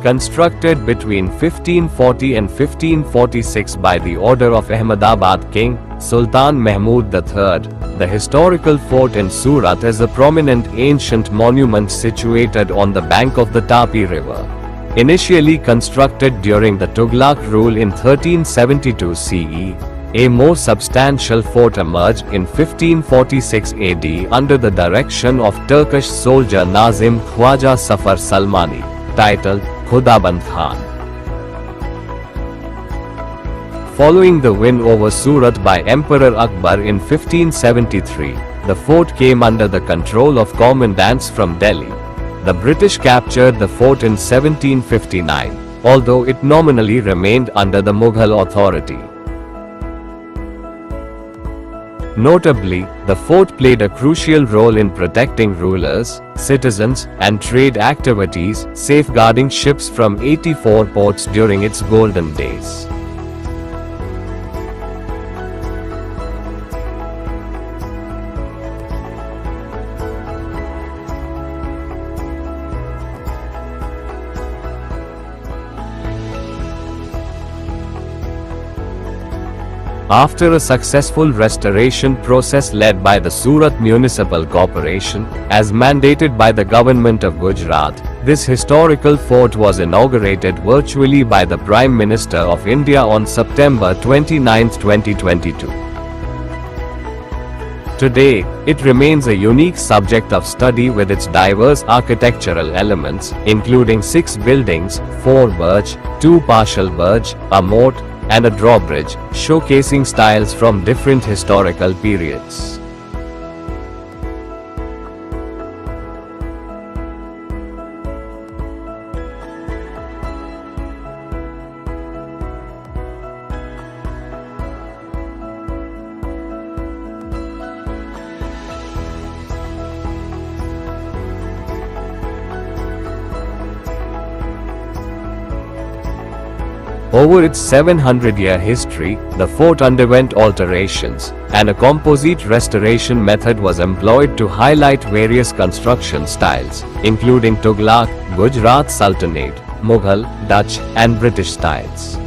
Constructed between 1540 and 1546 by the order of Ahmedabad King, Sultan Mahmood-III, the historical fort in Surat is a prominent ancient monument situated on the bank of the Tapi River. Initially constructed during the Tughlaq rule in 1372 CE, a more substantial fort emerged in 1546 AD under the direction of Turkish soldier Nazim Khwaja Safar Salmani, titled Khudaband Khan. Following the win over Surat by Emperor Akbar in 1573, the fort came under the control of commandants from Delhi. The British captured the fort in 1759, although it nominally remained under the Mughal authority. Notably, the fort played a crucial role in protecting rulers, citizens, and trade activities, safeguarding ships from 84 ports during its golden days. After a successful restoration process led by the Surat Municipal Corporation, as mandated by the Government of Gujarat, this historical fort was inaugurated virtually by the Prime Minister of India on September 29, 2022. Today, it remains a unique subject of study with its diverse architectural elements, including 6 buildings, 4 burj, 2 partial burj, a moat, and a drawbridge, showcasing styles from different historical periods. Over its 700-year history, the fort underwent alterations, and a composite restoration method was employed to highlight various construction styles, including Tughlaq, Gujarat Sultanate, Mughal, Dutch, and British styles.